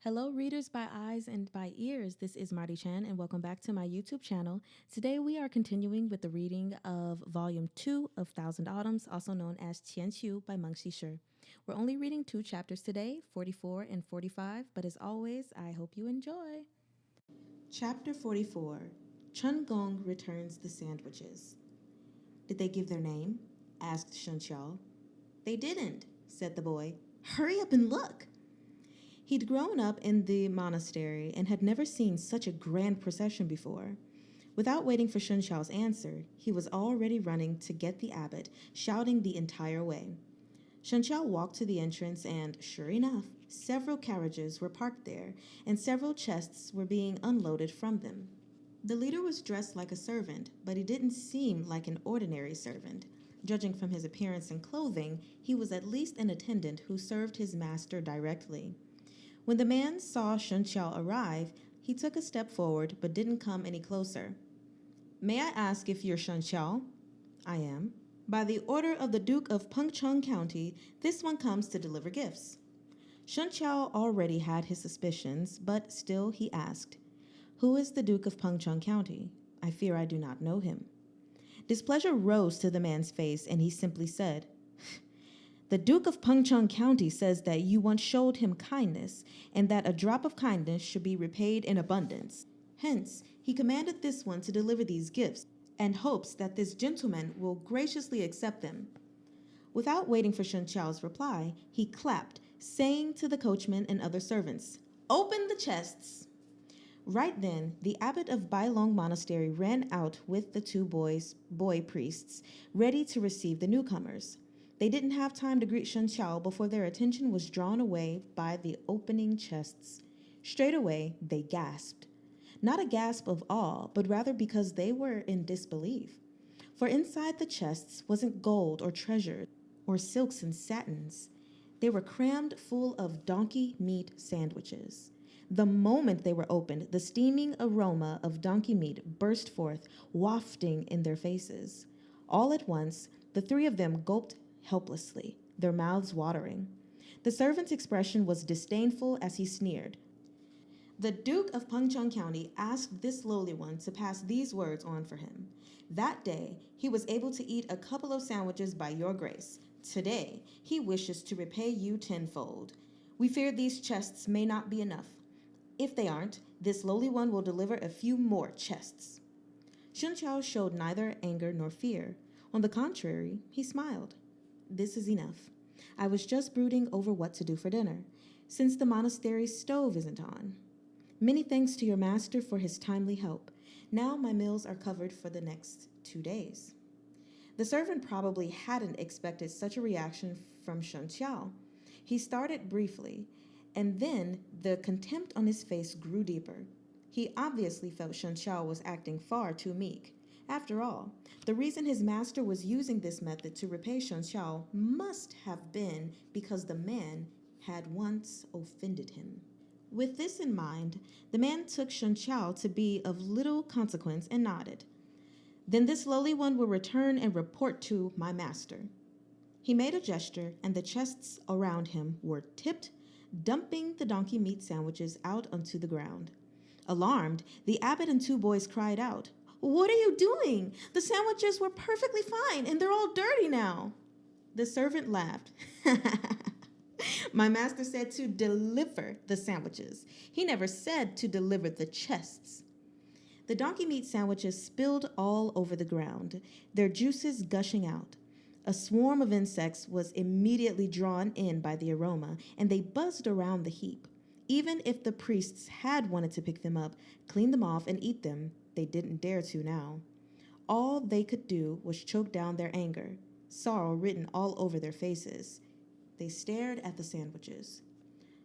Hello, readers by eyes and by ears. This is Marty Chen, and welcome back to my YouTube channel. Today, we are continuing with the reading of Volume 2 of Thousand Autumns, also known as Qianqiu by Meng Xi Shi. We're only reading 2 chapters today, 44 and 45, but as always, I hope you enjoy. Chapter 44, Gong returns the sandwiches. Did they give their name? Asked Shen Xiao. They didn't, said the boy. Hurry up and look. He'd grown up in the monastery and had never seen such a grand procession before. Without waiting for Shen Xiao's answer, he was already running to get the abbot, shouting the entire way. Shen Xiao walked to the entrance and, sure enough, several carriages were parked there, and several chests were being unloaded from them. The leader was dressed like a servant, but he didn't seem like an ordinary servant. Judging from his appearance and clothing, he was at least an attendant who served his master directly. When the man saw Shen Xiao arrive, he took a step forward but didn't come any closer. May I ask if you're Shen Xiao? I am. By the order of the Duke of Pengcheng County, this one comes to deliver gifts. Shen Xiao already had his suspicions, but still he asked, Who is the Duke of Pengcheng County? I fear I do not know him. Displeasure rose to the man's face, and he simply said, The Duke of Pengcheng County says that you once showed him kindness, and that a drop of kindness should be repaid in abundance. Hence, he commanded this one to deliver these gifts, and hopes that this gentleman will graciously accept them. Without waiting for Shen Xiao's reply, he clapped, saying to the coachman and other servants, Open the chests! Right then, the abbot of Bailong Monastery ran out with the two boy priests, ready to receive the newcomers. They didn't have time to greet Shen Xiao before their attention was drawn away by the opening chests. Straight away, they gasped. Not a gasp of awe, but rather because they were in disbelief. For inside the chests wasn't gold or treasure or silks and satins. They were crammed full of donkey meat sandwiches. The moment they were opened, the steaming aroma of donkey meat burst forth, wafting in their faces. All at once, the three of them gulped helplessly, their mouths watering. The servant's expression was disdainful as he sneered. The Duke of Pengcheng County asked this lowly one to pass these words on for him. That day, he was able to eat a couple of sandwiches by your grace. Today, he wishes to repay you tenfold. We fear these chests may not be enough. If they aren't, this lowly one will deliver a few more chests. Shen Xiao showed neither anger nor fear. On the contrary, he smiled. This is enough. I was just brooding over what to do for dinner, since the monastery stove isn't on. Many thanks to your master for his timely help. Now my meals are covered for the next 2 days. The servant probably hadn't expected such a reaction from Shen Xiao. He started briefly, and then the contempt on his face grew deeper. He obviously felt Shen Xiao was acting far too meek. After all, the reason his master was using this method to repay Shen Xiao must have been because the man had once offended him. With this in mind, the man took Shen Xiao to be of little consequence and nodded. Then this lowly one will return and report to my master. He made a gesture, and the chests around him were tipped, dumping the donkey meat sandwiches out onto the ground. Alarmed, the abbot and two boys cried out, What are you doing? The sandwiches were perfectly fine, and they're all dirty now. The servant laughed. My master said to deliver the sandwiches. He never said to deliver the chests. The donkey meat sandwiches spilled all over the ground, their juices gushing out. A swarm of insects was immediately drawn in by the aroma, and they buzzed around the heap. Even if the priests had wanted to pick them up, clean them off, and eat them, they didn't dare to now. All they could do was choke down their anger, sorrow written all over their faces. They stared at the sandwiches.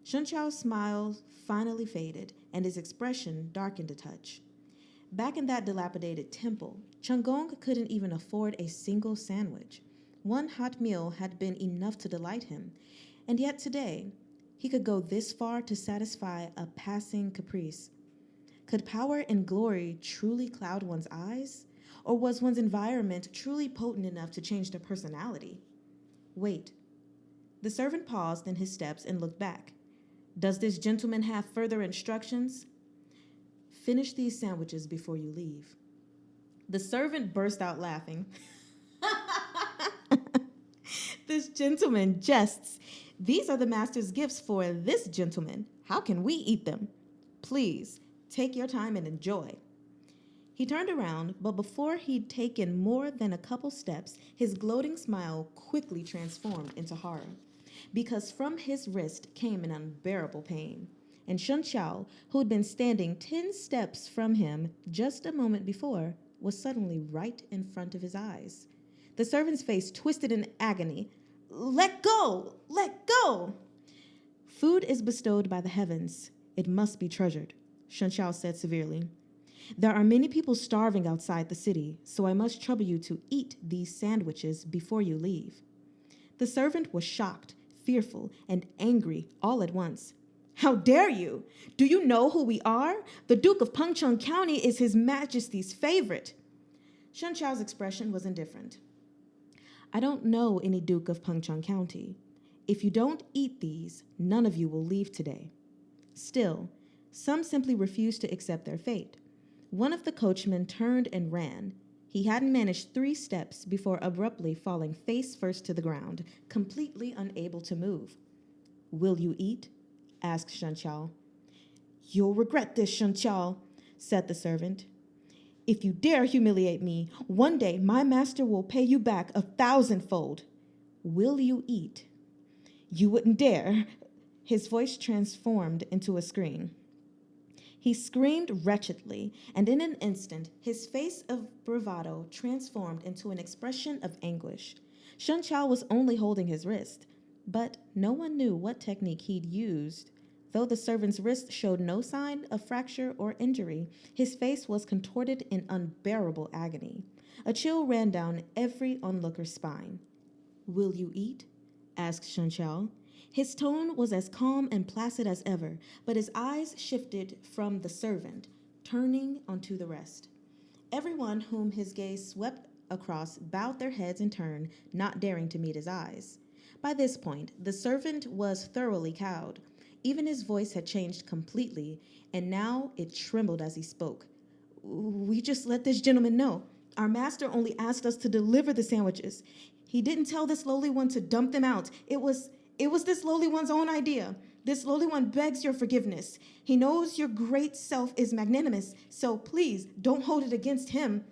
Shen Xiao's smile finally faded, and his expression darkened a touch. Back in that dilapidated temple, Gong couldn't even afford a single sandwich. One hot meal had been enough to delight him, and yet today, he could go this far to satisfy a passing caprice. Could power and glory truly cloud one's eyes? Or was one's environment truly potent enough to change their personality? Wait. The servant paused in his steps and looked back. Does this gentleman have further instructions? Finish these sandwiches before you leave. The servant burst out laughing. This gentleman jests. These are the master's gifts for this gentleman. How can we eat them? Please, take your time and enjoy. He turned around, but before he'd taken more than a couple steps, his gloating smile quickly transformed into horror, because from his wrist came an unbearable pain. And Shun Xiao, who'd been standing 10 steps from him just a moment before, was suddenly right in front of his eyes. The servant's face twisted in agony. Let go! Let go! Food is bestowed by the heavens. It must be treasured, Shun Xiao said severely. There are many people starving outside the city, so I must trouble you to eat these sandwiches before you leave. The servant was shocked, fearful, and angry all at once. How dare you? Do you know who we are? The Duke of Pengcheng County is His Majesty's favorite. Shun Xiao's expression was indifferent. I don't know any Duke of Pengcheng County. If you don't eat these, none of you will leave today. Still, some simply refused to accept their fate. One of the coachmen turned and ran. He hadn't managed 3 steps before abruptly falling face first to the ground, completely unable to move. Will you eat? Asked Shun Xiao. You'll regret this, Shun Xiao, said the servant. If you dare humiliate me, one day my master will pay you back 1,000-fold. Will you eat? You wouldn't dare. His voice transformed into a scream. He screamed wretchedly, and in an instant, his face of bravado transformed into an expression of anguish. Shun Xiao was only holding his wrist, but no one knew what technique he'd used. Though the servant's wrist showed no sign of fracture or injury, his face was contorted in unbearable agony. A chill ran down every onlooker's spine. Will you eat? Asked Shun Xiao. His tone was as calm and placid as ever, but his eyes shifted from the servant, turning onto the rest. Everyone whom his gaze swept across bowed their heads in turn, not daring to meet his eyes. By this point, the servant was thoroughly cowed. Even his voice had changed completely, and now it trembled as he spoke. We just let this gentleman know. Our master only asked us to deliver the sandwiches. He didn't tell this lowly one to dump them out. It was this lowly one's own idea. This lowly one begs your forgiveness. He knows your great self is magnanimous, so please don't hold it against him.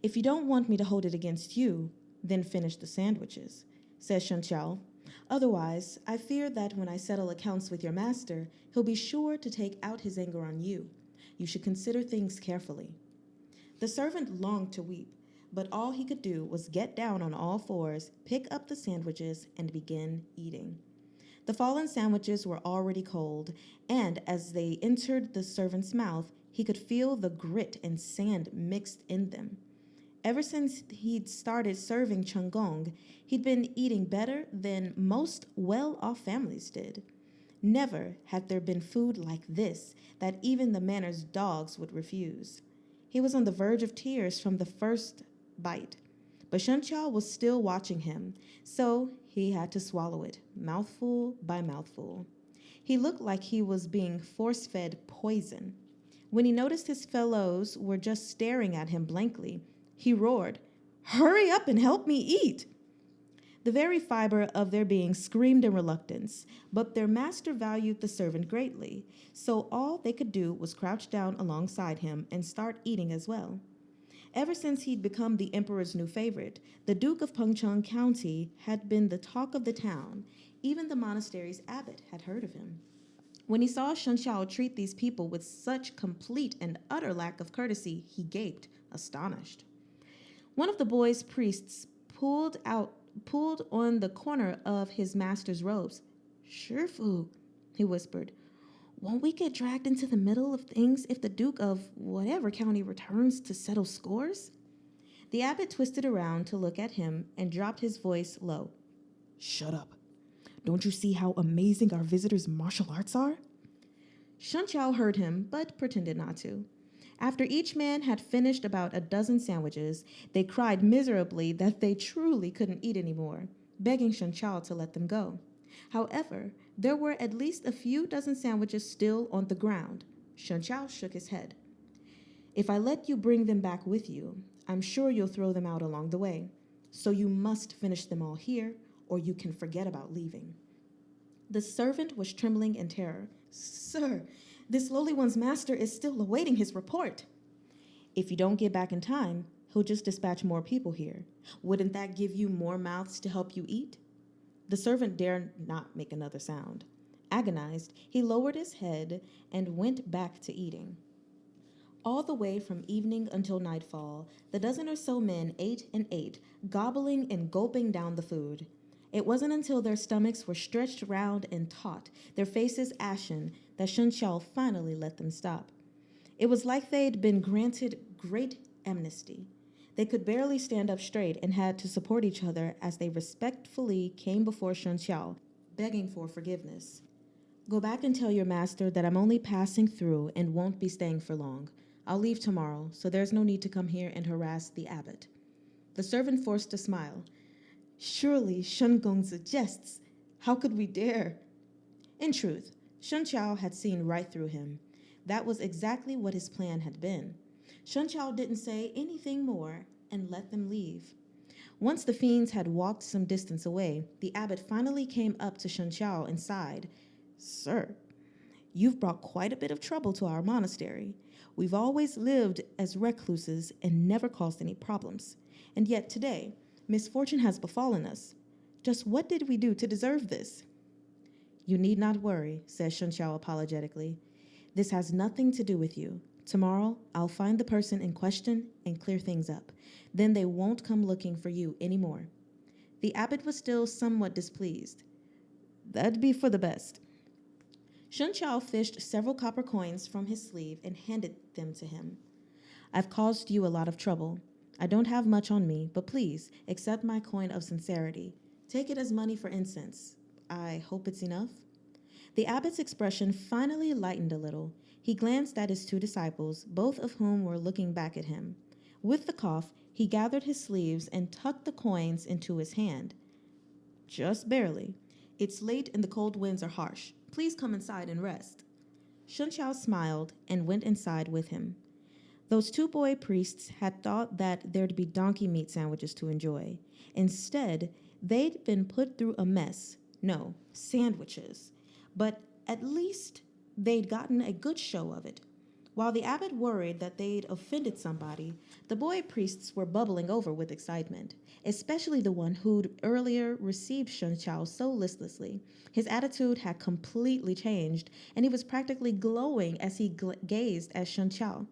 If you don't want me to hold it against you, then finish the sandwiches, says Shun Xiao. Otherwise, I fear that when I settle accounts with your master, he'll be sure to take out his anger on you. You should consider things carefully. The servant longed to weep, but all he could do was get down on all fours, pick up the sandwiches, and begin eating. The fallen sandwiches were already cold, and as they entered the servant's mouth, he could feel the grit and sand mixed in them. Ever since he'd started serving Gong, he'd been eating better than most well-off families did. Never had there been food like this that even the manor's dogs would refuse. He was on the verge of tears from the first bite, but Shun Xiao was still watching him, so he had to swallow it, mouthful by mouthful. He looked like he was being force-fed poison. When he noticed his fellows were just staring at him blankly, he roared, "Hurry up and help me eat!" The very fiber of their being screamed in reluctance, but their master valued the servant greatly, so all they could do was crouch down alongside him and start eating as well. Ever since he'd become the emperor's new favorite, the Duke of Pengcheng County had been the talk of the town. Even the monastery's abbot had heard of him. When he saw Shun Xiao treat these people with such complete and utter lack of courtesy, he gaped, astonished. One of the boy's priests pulled on the corner of his master's robes. "Shifu," he whispered, "won't we get dragged into the middle of things if the Duke of whatever county returns to settle scores?" The abbot twisted around to look at him and dropped his voice low. "Shut up. Don't you see how amazing our visitor's martial arts are?" Shun Xiao heard him, but pretended not to. After each man had finished about a dozen sandwiches, they cried miserably that they truly couldn't eat anymore, begging Shun Xiao to let them go. However, There were at least a few dozen sandwiches still on the ground. Shen Chao shook his head. If I let you bring them back with you, I'm sure you'll throw them out along the way. So you must finish them all here, or you can forget about leaving. The servant was trembling in terror. Sir, this lowly one's master is still awaiting his report. If you don't get back in time, he'll just dispatch more people here. Wouldn't that give you more mouths to help you eat? The servant dared not make another sound. Agonized, he lowered his head and went back to eating. All the way from evening until nightfall, the dozen or so men ate and ate, gobbling and gulping down the food. It wasn't until their stomachs were stretched round and taut, their faces ashen, that Shen Chao finally let them stop. It was like they'd been granted great amnesty. They could barely stand up straight and had to support each other as they respectfully came before Shen Chao, begging for forgiveness. Go back and tell your master that I'm only passing through and won't be staying for long. I'll leave tomorrow, so there's no need to come here and harass the abbot. The servant forced a smile. Surely Shen Gong suggests. How could we dare? In truth, Shen Chao had seen right through him. That was exactly what his plan had been. Shen Chao didn't say anything more and let them leave. Once the fiends had walked some distance away, the abbot finally came up to Shen Chao and sighed. Sir, you've brought quite a bit of trouble to our monastery. We've always lived as recluses and never caused any problems. And yet today, misfortune has befallen us. Just what did we do to deserve this? You need not worry, said Shen Chao apologetically. This has nothing to do with you. Tomorrow, I'll find the person in question and clear things up. Then they won't come looking for you anymore. The abbot was still somewhat displeased. That'd be for the best. Shen Chao fished several copper coins from his sleeve and handed them to him. I've caused you a lot of trouble. I don't have much on me, but please accept my coin of sincerity. Take it as money for incense. I hope it's enough. The abbot's expression finally lightened a little. He glanced at his two disciples, both of whom were looking back at him. With the cough, he gathered his sleeves and tucked the coins into his hand. Just barely. It's late and the cold winds are harsh. Please come inside and rest. Shen Chao smiled and went inside with him. Those two boy priests had thought that there'd be donkey meat sandwiches to enjoy. Instead, they'd been put through a mess. No, sandwiches. But at least they'd gotten a good show of it. While the abbot worried that they'd offended somebody, the boy priests were bubbling over with excitement, especially the one who'd earlier received Shen Chao so listlessly. His attitude had completely changed, and he was practically glowing as he gazed at Shen Chao.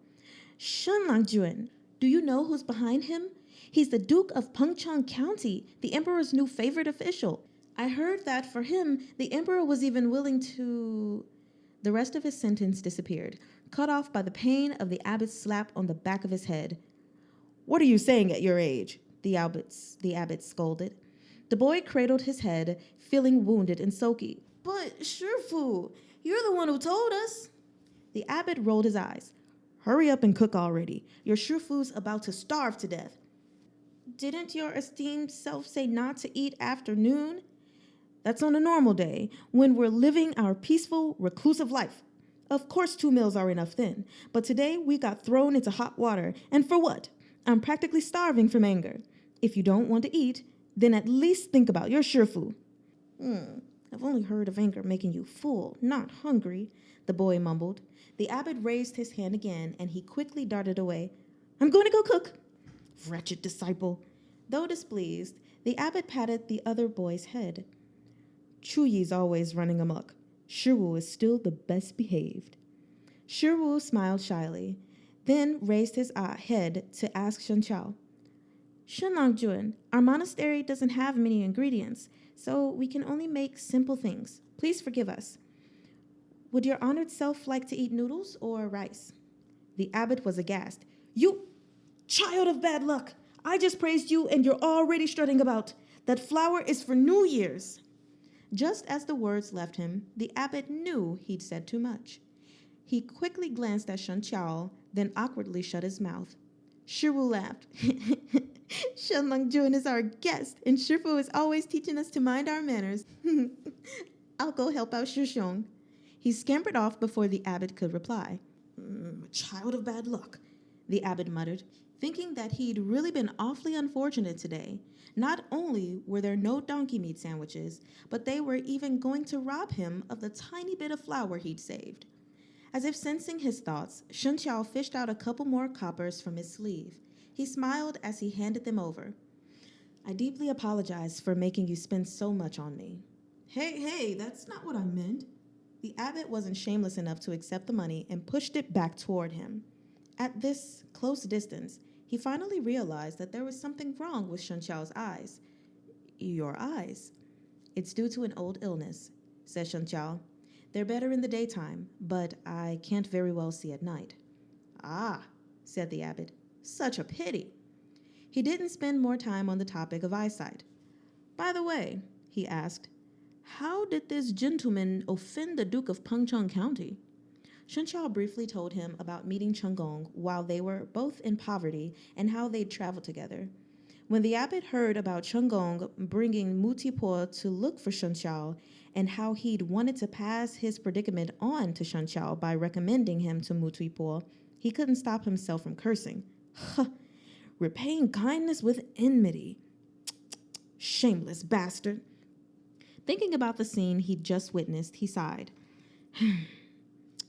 Shen Langjuan, do you know who's behind him? He's the Duke of Pengcheng County, the emperor's new favorite official. I heard that for him, the emperor was even willing to... The rest of his sentence disappeared, cut off by the pain of the abbot's slap on the back of his head. What are you saying at your age? The abbot scolded. The boy cradled his head, feeling wounded and sulky. But, Shifu, you're the one who told us. The abbot rolled his eyes. Hurry up and cook already. Your Shifu's about to starve to death. Didn't your esteemed self say not to eat after noon? That's on a normal day, when we're living our peaceful, reclusive life. Of course 2 meals are enough then, but today we got thrown into hot water, and for what? I'm practically starving from anger. If you don't want to eat, then at least think about your Shifu. I've only heard of anger making you full, not hungry, the boy mumbled. The abbot raised his hand again, and he quickly darted away. I'm going to go cook. Wretched disciple. Though displeased, the abbot patted the other boy's head. Chuyi's always running amok. Shiwu is still the best behaved. Shiwu smiled shyly, then raised his head to ask Shen Chao. Shen Langjuan, our monastery doesn't have many ingredients, so we can only make simple things. Please forgive us. Would your honored self like to eat noodles or rice? The abbot was aghast. You child of bad luck! I just praised you and you're already strutting about. That flour is for New Year's. Just as the words left him, the abbot knew he'd said too much. He quickly glanced at Shen Chao, then awkwardly shut his mouth. Shifu laughed. Shen Langjuan is our guest, and Shifu is always teaching us to mind our manners. I'll go help out Shishong. He scampered off before the abbot could reply. A child of bad luck, the abbot muttered, thinking that he'd really been awfully unfortunate today. Not only were there no donkey meat sandwiches, but they were even going to rob him of the tiny bit of flour he'd saved. As if sensing his thoughts, Shun Qiao fished out a couple more coppers from his sleeve. He smiled as he handed them over. I deeply apologize for making you spend so much on me. Hey, that's not what I meant. The abbot wasn't shameless enough to accept the money and pushed it back toward him. At this close distance, he finally realized that there was something wrong with Shun Qiao's eyes. Your eyes? It's due to an old illness, said Shun Qiao. They're better in the daytime, but I can't very well see at night. Ah, said the abbot, such a pity. He didn't spend more time on the topic of eyesight. By the way, he asked, how did this gentleman offend the Duke of Pengcheng County? Shun Qiao briefly told him about meeting Chen Gong while they were both in poverty and how they'd traveled together. When the abbot heard about Chen Gong bringing Muti Po to look for Shun Qiao and how he'd wanted to pass his predicament on to Shun Qiao by recommending him to Muti Po, he couldn't stop himself from cursing. Repaying kindness with enmity. Shameless bastard. Thinking about the scene he'd just witnessed, he sighed.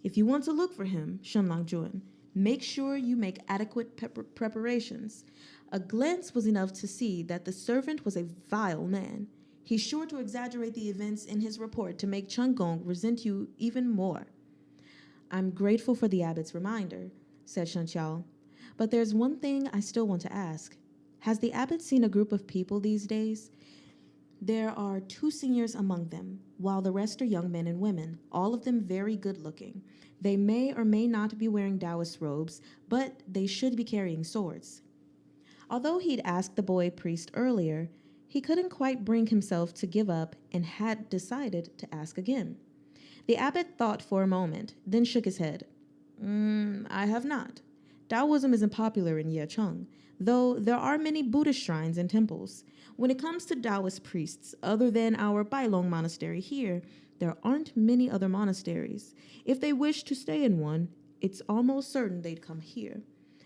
If you want to look for him, Shen Langjun, make sure you make adequate preparations. A glance was enough to see that the servant was a vile man. He's sure to exaggerate the events in his report to make Chen Gong resent you even more. I'm grateful for the abbot's reminder, said Shun Qiao. But there's one thing I still want to ask. Has the abbot seen a group of people these days? There are 2 seniors among them, while the rest are young men and women, all of them very good-looking. They may or may not be wearing Taoist robes, but they should be carrying swords. Although he'd asked the boy priest earlier, he couldn't quite bring himself to give up and had decided to ask again. The abbot thought for a moment, then shook his head. I have not. Taoism isn't popular in Yecheng, though there are many Buddhist shrines and temples. When it comes to Taoist priests, other than our Bailong monastery here, there aren't many other monasteries. If they wish to stay in one, it's almost certain they'd come here.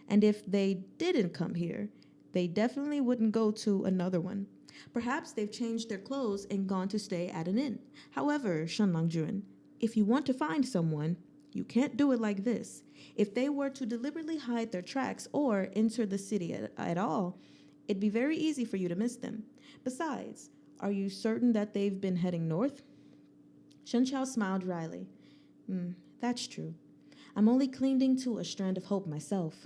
And if they didn't come here, they definitely wouldn't go to another one. Perhaps they've changed their clothes and gone to stay at an inn. However, Shen Langjun, if you want to find someone, you can't do it like this. If they were to deliberately hide their tracks or enter the city at all, it'd be very easy for you to miss them. Besides, are you certain that they've been heading north? Shen Qiao smiled dryly. That's true. I'm only clinging to a strand of hope myself.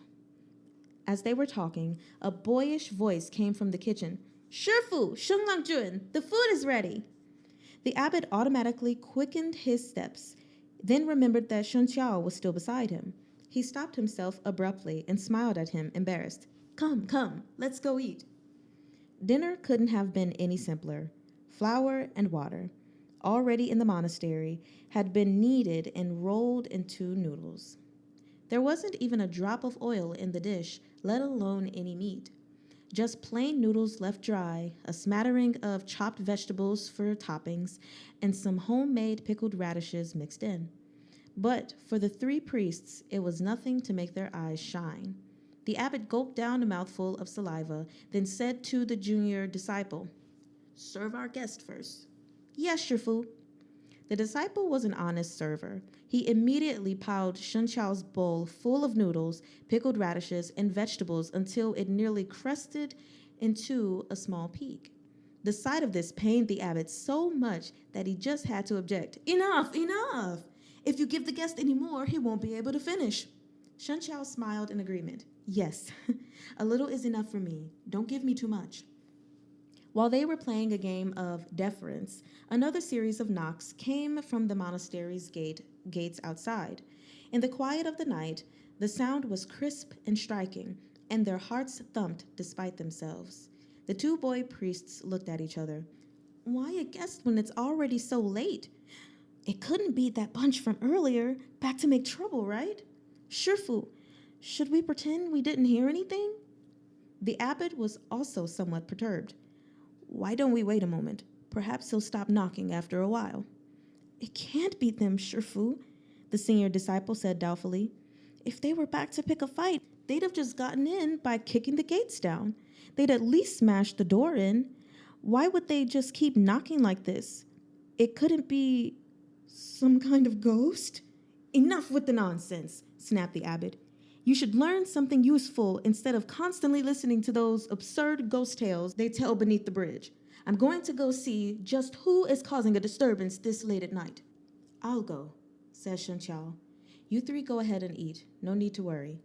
As they were talking, a boyish voice came from the kitchen. Shifu, Sheng Langjun, the food is ready. The abbot automatically quickened his steps, then remembered that Shun Qiao was still beside him. He stopped himself abruptly and smiled at him, embarrassed. Come, let's go eat. Dinner couldn't have been any simpler. Flour and water, already in the monastery, had been kneaded and rolled into noodles. There wasn't even a drop of oil in the dish, let alone any meat. Just plain noodles left dry, a smattering of chopped vegetables for toppings, and some homemade pickled radishes mixed in. But for the 3 priests, it was nothing to make their eyes shine. The abbot gulped down a mouthful of saliva, then said to the junior disciple, Serve our guest first. Yes, Shifu. The disciple was an honest server. He immediately piled Shun Qiao's bowl full of noodles, pickled radishes, and vegetables until it nearly crusted into a small peak. The sight of this pained the abbot so much that he just had to object. Enough! If you give the guest any more, he won't be able to finish. Shun Qiao smiled in agreement. Yes, a little is enough for me. Don't give me too much. While they were playing a game of deference, another series of knocks came from the monastery's gates outside. In the quiet of the night, the sound was crisp and striking, and their hearts thumped despite themselves. The 2 boy priests looked at each other. Why a guest when it's already so late? It couldn't be that bunch from earlier, back to make trouble, right? Shifu, should we pretend we didn't hear anything? The abbot was also somewhat perturbed. Why don't we wait a moment? Perhaps he'll stop knocking after a while. It can't be them, Shifu, the senior disciple said doubtfully. If they were back to pick a fight, they'd have just gotten in by kicking the gates down. They'd at least smashed the door in. Why would they just keep knocking like this? It couldn't be some kind of ghost? Enough with the nonsense, snapped the abbot. You should learn something useful instead of constantly listening to those absurd ghost tales they tell beneath the bridge. I'm going to go see just who is causing a disturbance this late at night. I'll go, said Shen Qiao. You three go ahead and eat. No need to worry.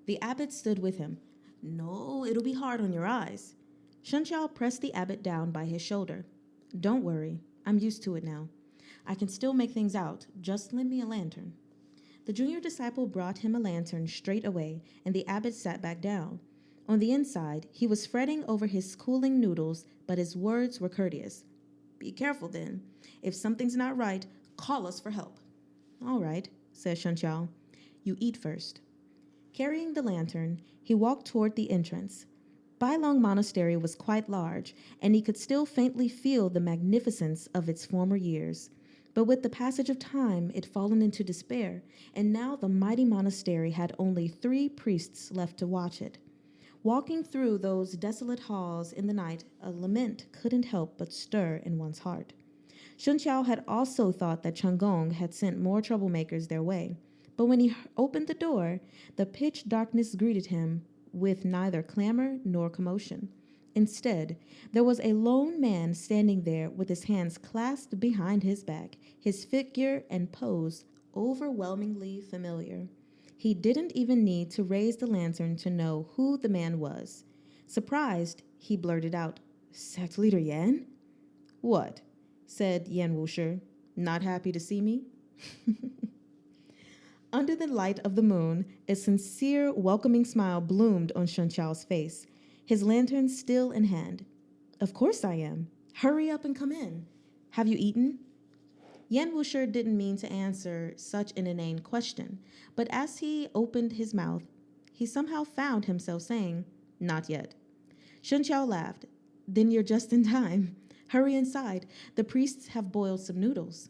The abbot stood with him. No, it'll be hard on your eyes. Shen Qiao pressed the abbot down by his shoulder. Don't worry. I'm used to it now. I can still make things out. Just lend me a lantern. The junior disciple brought him a lantern straight away, and the abbot sat back down. On the inside, he was fretting over his cooling noodles, but his words were courteous. Be careful then. If something's not right, call us for help. All right, said Shen Qiao. You eat first. Carrying the lantern, he walked toward the entrance. Bailong Monastery was quite large, and he could still faintly feel the magnificence of its former years. But with the passage of time, it had fallen into despair, and now the mighty monastery had only 3 priests left to watch it. Walking through those desolate halls in the night, a lament couldn't help but stir in one's heart. Shen Qiao had also thought that Gong had sent more troublemakers their way, but when he opened the door, the pitch darkness greeted him with neither clamor nor commotion. Instead, there was a lone man standing there with his hands clasped behind his back, his figure and pose overwhelmingly familiar. He didn't even need to raise the lantern to know who the man was. Surprised, he blurted out, Sect Leader Yan? What? Said Yan Wushi. Not happy to see me? Under the light of the moon, a sincere, welcoming smile bloomed on Shen Qiao's face, his lantern still in hand. Of course I am. Hurry up and come in. Have you eaten? Yan Wushi didn't mean to answer such an inane question, but as he opened his mouth, he somehow found himself saying, Not yet. Shen Qiao laughed. Then you're just in time. Hurry inside. The priests have boiled some noodles.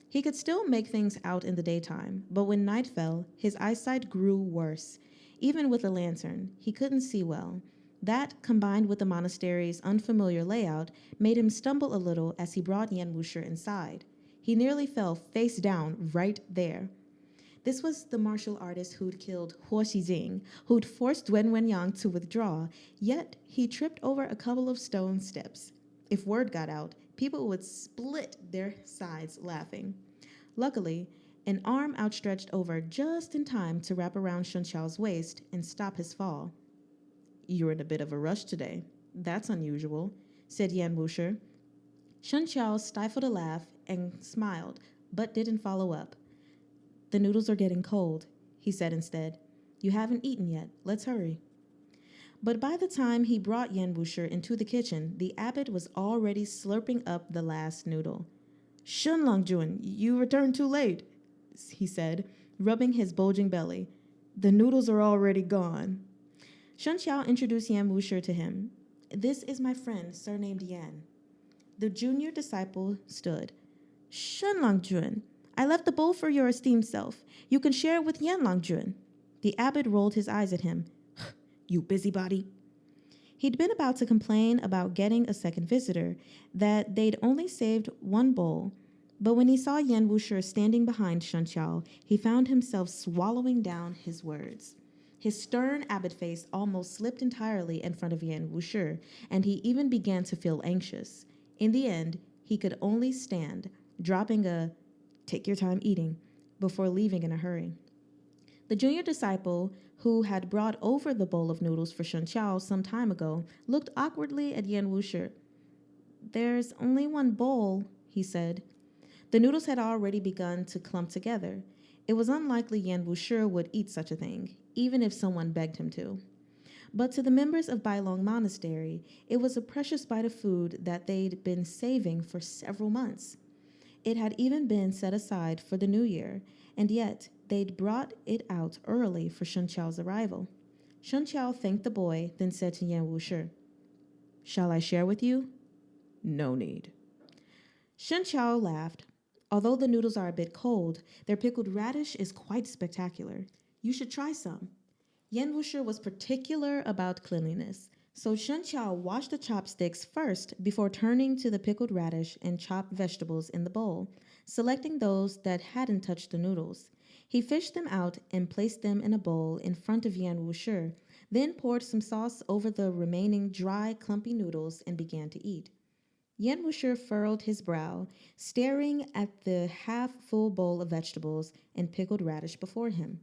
He could still make things out in the daytime, but when night fell, his eyesight grew worse. Even with a lantern, he couldn't see well. That, combined with the monastery's unfamiliar layout, made him stumble a little as he brought Yan Wushi inside. He nearly fell face down right there. This was the martial artist who'd killed Huo Xizing, who'd forced Duen Wenyang to withdraw, yet he tripped over a couple of stone steps. If word got out, people would split their sides laughing. Luckily, an arm outstretched over just in time to wrap around Shen Qiao's waist and stop his fall. You're in a bit of a rush today. That's unusual, said Yan Wushi. Shen Qiao stifled a laugh and smiled, but didn't follow up. The noodles are getting cold, he said instead. You haven't eaten yet. Let's hurry. But by the time he brought Yan Wushi into the kitchen, the abbot was already slurping up the last noodle. Shen Longjun, you returned too late, he said, rubbing his bulging belly. The noodles are already gone. Shen Qiao introduced Yan Wushi to him. This is my friend, surnamed Yan. The junior disciple stood. Shen Longjun, I left the bowl for your esteemed self. You can share it with Yan Longjun. The abbot rolled his eyes at him. You busybody. He'd been about to complain about getting a second visitor, that they'd only saved one bowl, but when he saw Yan Wushi standing behind Shen Qiao, he found himself swallowing down his words. His stern abbot face almost slipped entirely in front of Yan Wushi, and he even began to feel anxious. In the end, he could only stand, dropping a "take your time eating" before leaving in a hurry. The junior disciple, who had brought over the bowl of noodles for Shen Qiao some time ago, looked awkwardly at Yan Wushi. There's only one bowl, he said. The noodles had already begun to clump together. It was unlikely Yan Wushi would eat such a thing, even if someone begged him to. But to the members of Bailong Monastery, it was a precious bite of food that they'd been saving for several months. It had even been set aside for the new year, and yet they'd brought it out early for Shen Qiao's arrival. Shen Qiao thanked the boy, then said to Yan Wushi, Shall I share with you? No need. Shen Qiao laughed. Although the noodles are a bit cold, their pickled radish is quite spectacular. You should try some. Yan Wushi was particular about cleanliness, so Shen Qiao washed the chopsticks first before turning to the pickled radish and chopped vegetables in the bowl, selecting those that hadn't touched the noodles. He fished them out and placed them in a bowl in front of Yan Wushi, then poured some sauce over the remaining dry, clumpy noodles and began to eat. Yan Wushi furrowed his brow, staring at the half-full bowl of vegetables and pickled radish before him.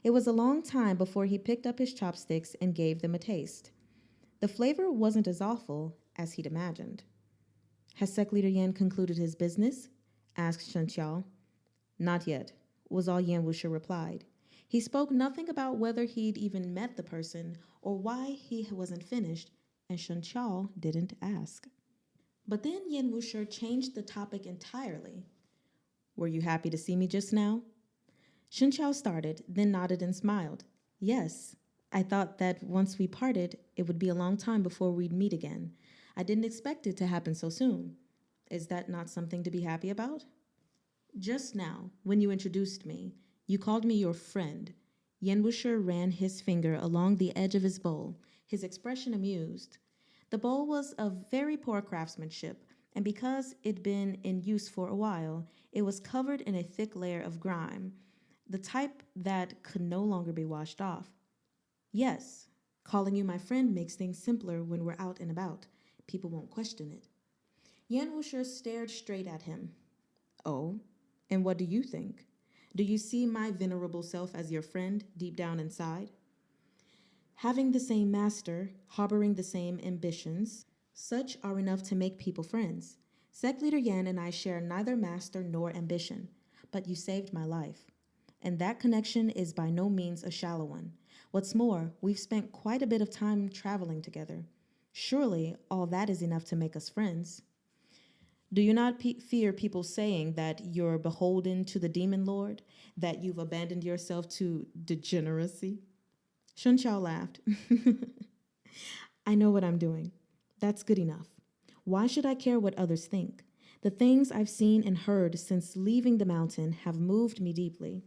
It was a long time before he picked up his chopsticks and gave them a taste. The flavor wasn't as awful as he'd imagined. Has Sect Leader Yan concluded his business? Asked Shen Qiao. Not yet, was all Yan Wushi replied. He spoke nothing about whether he'd even met the person or why he wasn't finished, and Shen Qiao didn't ask. But then Yan Wushi changed the topic entirely. Were you happy to see me just now? Shen Qiao started, then nodded and smiled. Yes, I thought that once we parted, it would be a long time before we'd meet again. I didn't expect it to happen so soon. Is that not something to be happy about? Just now, when you introduced me, you called me your friend. Yan Wushi ran his finger along the edge of his bowl, his expression amused. The bowl was of very poor craftsmanship, and because it'd been in use for a while, it was covered in a thick layer of grime, the type that could no longer be washed off. Yes, calling you my friend makes things simpler when we're out and about. People won't question it. Yan Wushi stared straight at him. Oh, and what do you think? Do you see my venerable self as your friend deep down inside? Having the same master, harboring the same ambitions, such are enough to make people friends. Sect Leader Yan and I share neither master nor ambition, but you saved my life. And that connection is by no means a shallow one. What's more, we've spent quite a bit of time traveling together. Surely all that is enough to make us friends. Do you not fear people saying that you're beholden to the demon lord, that you've abandoned yourself to degeneracy? Shen Qiao laughed. I know what I'm doing. That's good enough. Why should I care what others think? The things I've seen and heard since leaving the mountain have moved me deeply.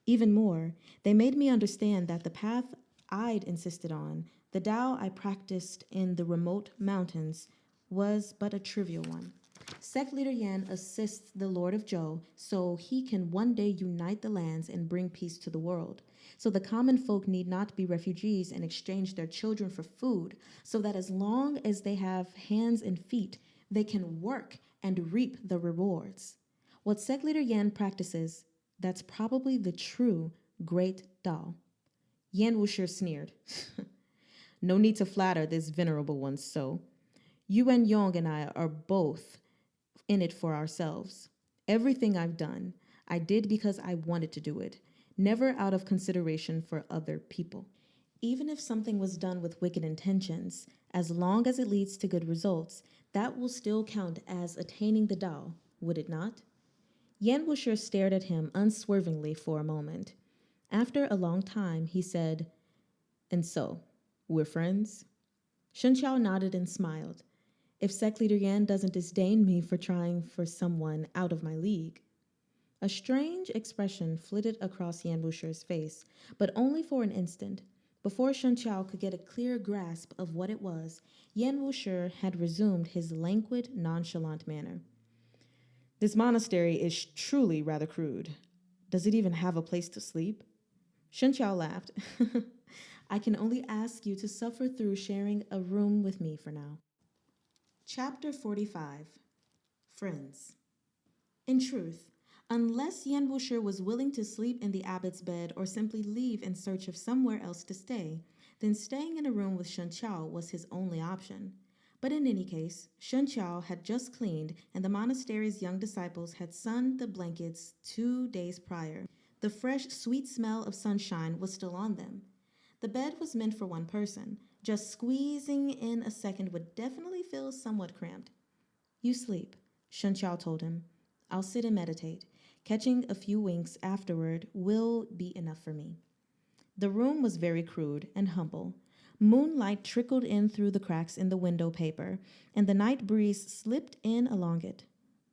Even more, they made me understand that the path I'd insisted on, the Tao I practiced in the remote mountains, was but a trivial one. Sect Leader Yan assists the Lord of Zhou so he can one day unite the lands and bring peace to the world. So the common folk need not be refugees and exchange their children for food, so that as long as they have hands and feet, they can work and reap the rewards. What Sect Leader Yan practices, that's probably the true great Tao. Yan Wushi sneered. No need to flatter this venerable one so. Yuan Yong and I are both in it for ourselves. Everything I've done, I did because I wanted to do it, never out of consideration for other people. Even if something was done with wicked intentions, as long as it leads to good results, that will still count as attaining the Tao, would it not? Yan Wushi stared at him unswervingly for a moment. After a long time, he said, And so, we're friends? Shen Qiao nodded and smiled. If Sect Leader Yan doesn't disdain me for trying for someone out of my league. A strange expression flitted across Yan Wushi's face, but only for an instant. Before Shen Qiao could get a clear grasp of what it was, Yan Wushi had resumed his languid, nonchalant manner. This monastery is truly rather crude. Does it even have a place to sleep? Shen Qiao laughed. I can only ask you to suffer through sharing a room with me for now. Chapter 45. Friends. In truth, unless Yan Wushi was willing to sleep in the abbot's bed or simply leave in search of somewhere else to stay, then staying in a room with Shen Qiao was his only option. But in any case, Shen Qiao had just cleaned, and the monastery's young disciples had sunned the blankets 2 days prior. The fresh, sweet smell of sunshine was still on them. The bed was meant for one person. Just squeezing in a second would definitely feel somewhat cramped. You sleep, Shen Qiao told him. I'll sit and meditate. Catching a few winks afterward will be enough for me. The room was very crude and humble. Moonlight trickled in through the cracks in the window paper, and the night breeze slipped in along it.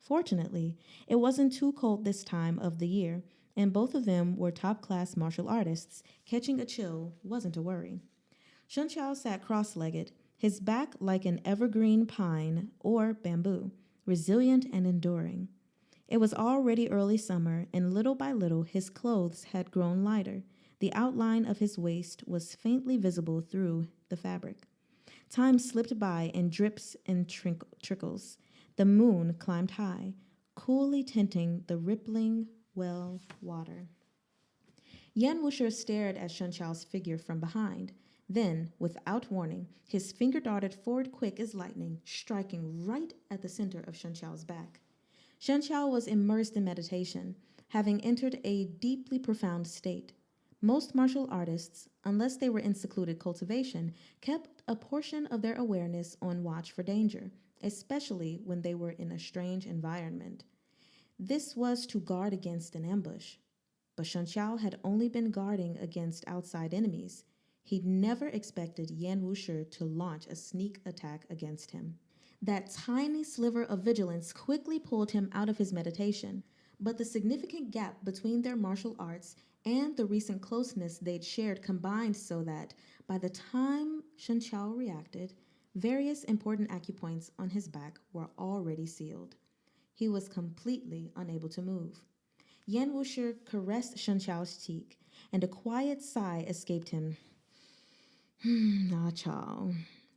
Fortunately, it wasn't too cold this time of the year, and both of them were top class martial artists. Catching a chill wasn't a worry. Shun Chao sat cross legged, his back like an evergreen pine or bamboo, resilient and enduring. It was already early summer, and little by little his clothes had grown lighter. The outline of his waist was faintly visible through the fabric. Time slipped by in drips and trickles. The moon climbed high, coolly tinting the rippling well water. Yan Wushi stared at Shun Chao's figure from behind. Then, without warning, his finger darted forward quick as lightning, striking right at the center of Shun Chao's back. Shun Chao was immersed in meditation, having entered a deeply profound state. Most martial artists, unless they were in secluded cultivation, kept a portion of their awareness on watch for danger, especially when they were in a strange environment. This was to guard against an ambush. But Shun Chao had only been guarding against outside enemies. He'd never expected Yan Wushi to launch a sneak attack against him. That tiny sliver of vigilance quickly pulled him out of his meditation, but the significant gap between their martial arts and the recent closeness they'd shared combined so that, by the time Shun Chao reacted, various important acupoints on his back were already sealed. He was completely unable to move. Yan Wushi caressed Shun Chao's cheek, and a quiet sigh escaped him. Ah, Chao,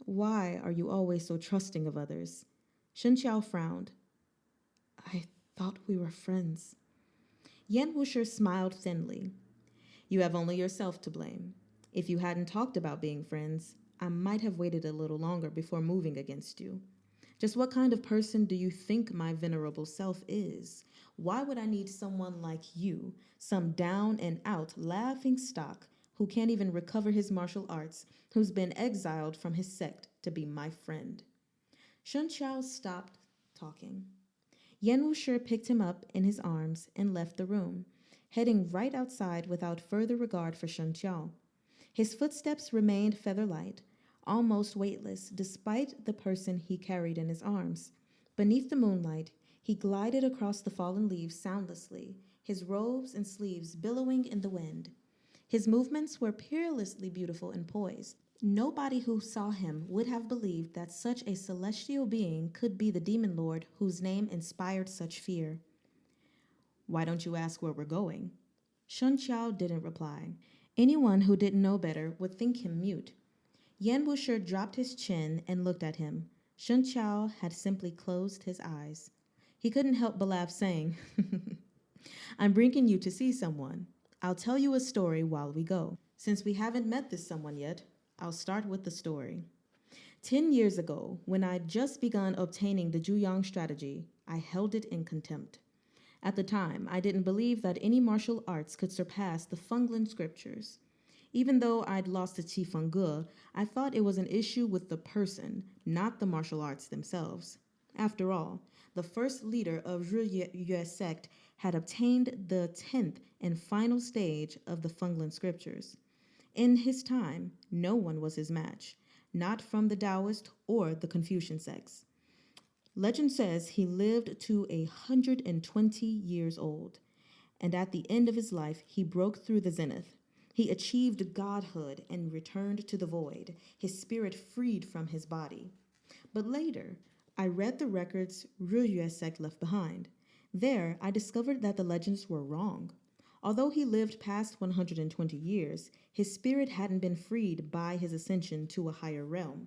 why are you always so trusting of others? Shun Chao frowned. I thought we were friends. Yan Wushi smiled thinly. You have only yourself to blame. If you hadn't talked about being friends, I might have waited a little longer before moving against you. Just what kind of person do you think my venerable self is? Why would I need someone like you, some down and out laughing stock who can't even recover his martial arts, who's been exiled from his sect to be my friend? Shun Chao stopped talking. Yan Wushi picked him up in his arms and left the room, heading right outside without further regard for Shun Chao. His footsteps remained feather-light, almost weightless, despite the person he carried in his arms. Beneath the moonlight, he glided across the fallen leaves soundlessly, his robes and sleeves billowing in the wind. His movements were peerlessly beautiful and poised. Nobody who saw him would have believed that such a celestial being could be the demon lord whose name inspired such fear. Why don't you ask where we're going? Shun Chao didn't reply. Anyone who didn't know better would think him mute. Yan Wushi dropped his chin and looked at him. Shun Chao had simply closed his eyes. He couldn't help but laugh, saying, I'm bringing you to see someone. I'll tell you a story while we go. Since we haven't met this someone yet, I'll start with the story. 10 years ago, when I'd just begun obtaining the Juyang strategy, I held it in contempt. At the time, I didn't believe that any martial arts could surpass the Fenglan scriptures. Even though I'd lost to Qi Fengge, I thought it was an issue with the person, not the martial arts themselves. After all, the first leader of Yue sect had obtained the 10th and final stage of the Fenglan scriptures. In his time, no one was his match, not from the Taoist or the Confucian sects. Legend says he lived to 120 years old, and at the end of his life, he broke through the zenith. He achieved godhood and returned to the void, his spirit freed from his body. But later, I read the records Ruyue sect left behind. There, I discovered that the legends were wrong. Although he lived past 120 years, his spirit hadn't been freed by his ascension to a higher realm.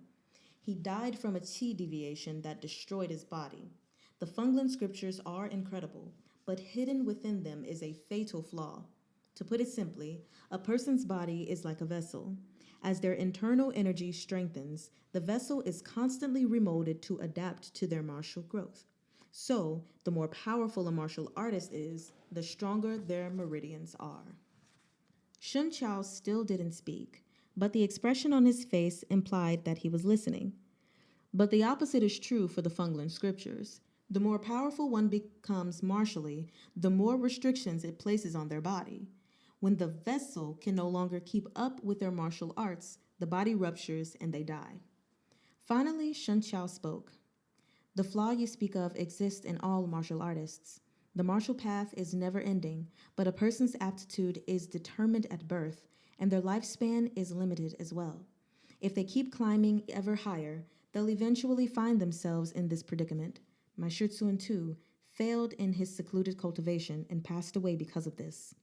He died from a qi deviation that destroyed his body. The Fenglan scriptures are incredible, but hidden within them is a fatal flaw. To put it simply, a person's body is like a vessel. As their internal energy strengthens, the vessel is constantly remolded to adapt to their martial growth. So, the more powerful a martial artist is, the stronger their meridians are. Shun Chao still didn't speak, but the expression on his face implied that he was listening. But the opposite is true for the Fenglan scriptures. The more powerful one becomes martially, the more restrictions it places on their body. When the vessel can no longer keep up with their martial arts, the body ruptures and they die. Finally, Shun Chao spoke. The flaw you speak of exists in all martial artists. The martial path is never ending, but a person's aptitude is determined at birth, and their lifespan is limited as well. If they keep climbing ever higher, they'll eventually find themselves in this predicament. My Shi Tzuan too failed in his secluded cultivation and passed away because of this.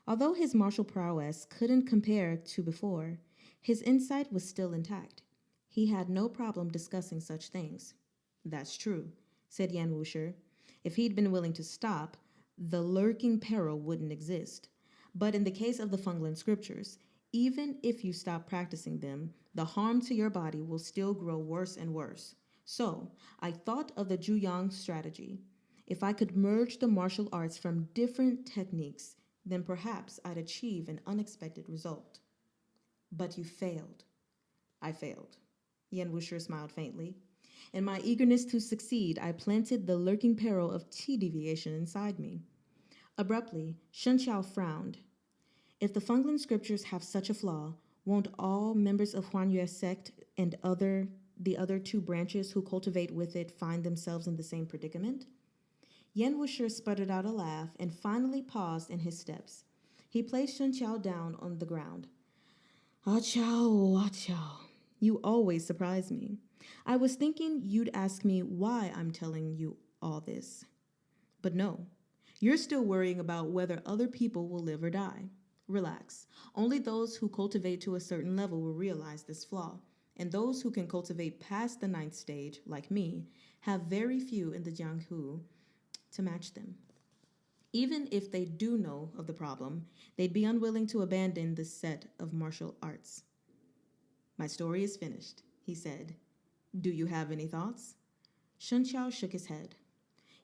Although his martial prowess couldn't compare to before, his insight was still intact. He had no problem discussing such things. That's true, said Yan Wushi. If he'd been willing to stop, the lurking peril wouldn't exist. But in the case of the Fenglan scriptures, even if you stop practicing them, the harm to your body will still grow worse and worse. So, I thought of the Juyang strategy. If I could merge the martial arts from different techniques, then perhaps I'd achieve an unexpected result. But you failed. I failed. Yan Wushi smiled faintly. In my eagerness to succeed, I planted the lurking peril of qi deviation inside me. Abruptly, Shen Qiao frowned. If the Fenglan scriptures have such a flaw, won't all members of Huanyue sect and the other two branches who cultivate with it find themselves in the same predicament? Yan Wushi sputtered out a laugh and finally paused in his steps. He placed Shen Qiao down on the ground. Ah Chao, ah Chao. You always surprise me. I was thinking you'd ask me why I'm telling you all this. But no, you're still worrying about whether other people will live or die. Relax. Only those who cultivate to a certain level will realize this flaw, and those who can cultivate past the ninth stage, like me, have very few in the Jianghu to match them. Even if they do know of the problem, they'd be unwilling to abandon this set of martial arts. My story is finished, he said. Do you have any thoughts? Shen Qiao shook his head.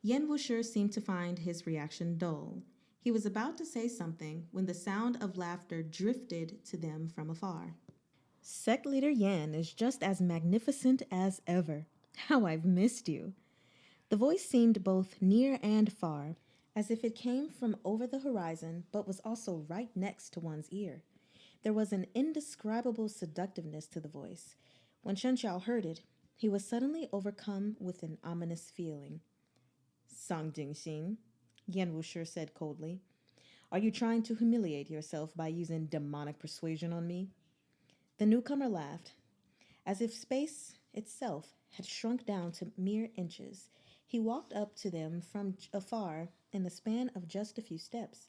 Yan Wushi seemed to find his reaction dull. He was about to say something when the sound of laughter drifted to them from afar. Sect leader Yan is just as magnificent as ever. How I've missed you. The voice seemed both near and far, as if it came from over the horizon but was also right next to one's ear. There was an indescribable seductiveness to the voice. When Shen Qiao heard it, he was suddenly overcome with an ominous feeling. Sang Jingxing, Yan Wushi said coldly, are you trying to humiliate yourself by using demonic persuasion on me? The newcomer laughed. As if space itself had shrunk down to mere inches, he walked up to them from afar in the span of just a few steps.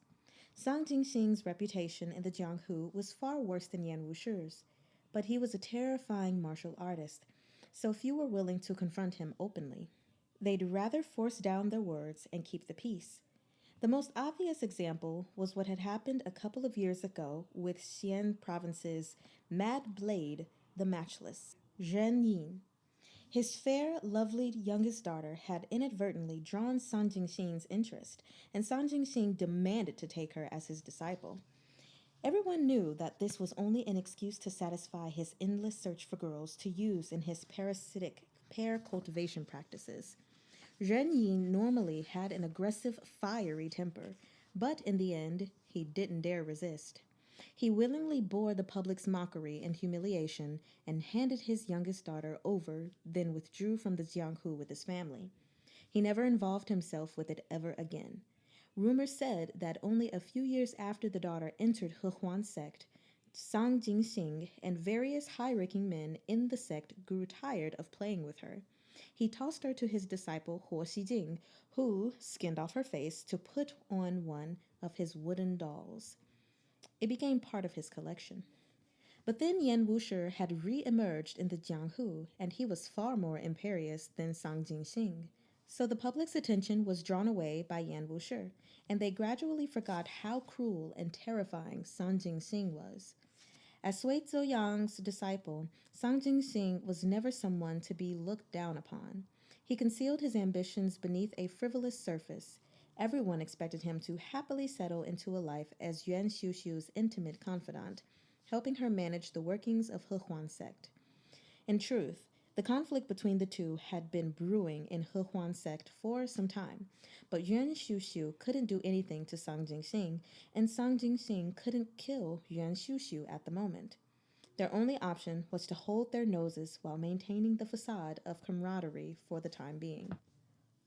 Sang Jingxing's reputation in the Jianghu was far worse than Yan Wushi's, but he was a terrifying martial artist, so few were willing to confront him openly. They'd rather force down their words and keep the peace. The most obvious example was what had happened a couple of years ago with Xian Province's Mad Blade, the Matchless, Zhen Yin. His fair, lovely youngest daughter had inadvertently drawn Sang Jingxing's interest, and Sang Jingxing demanded to take her as his disciple. Everyone knew that this was only an excuse to satisfy his endless search for girls to use in his parasitic pair cultivation practices. Zhen Yin normally had an aggressive, fiery temper, but in the end, he didn't dare resist. He willingly bore the public's mockery and humiliation and handed his youngest daughter over, then withdrew from the Jianghu with his family. He never involved himself with it ever again. Rumor said that only a few years after the daughter entered Hehuan sect, Sang Jingxing and various high-ranking men in the sect grew tired of playing with her. He tossed her to his disciple Huo Xijing, who skinned off her face to put on one of his wooden dolls. It became part of his collection. But then Yan Wushi had re-emerged in the Jianghu, and he was far more imperious than Sang Jingxing. So the public's attention was drawn away by Yan Wushi, and they gradually forgot how cruel and terrifying Sang Jingxing was. As Sui Ziyang's disciple, Sang Jingxing was never someone to be looked down upon. He concealed his ambitions beneath a frivolous surface. Everyone expected him to happily settle into a life as Yuan Xiuxiu's intimate confidant, helping her manage the workings of Hehuan sect. In truth, the conflict between the two had been brewing in Hehuan sect for some time, but Yuan Xiuxiu couldn't do anything to Sang Jingxing, and Sang Jingxing couldn't kill Yuan Xiuxiu at the moment. Their only option was to hold their noses while maintaining the facade of camaraderie for the time being.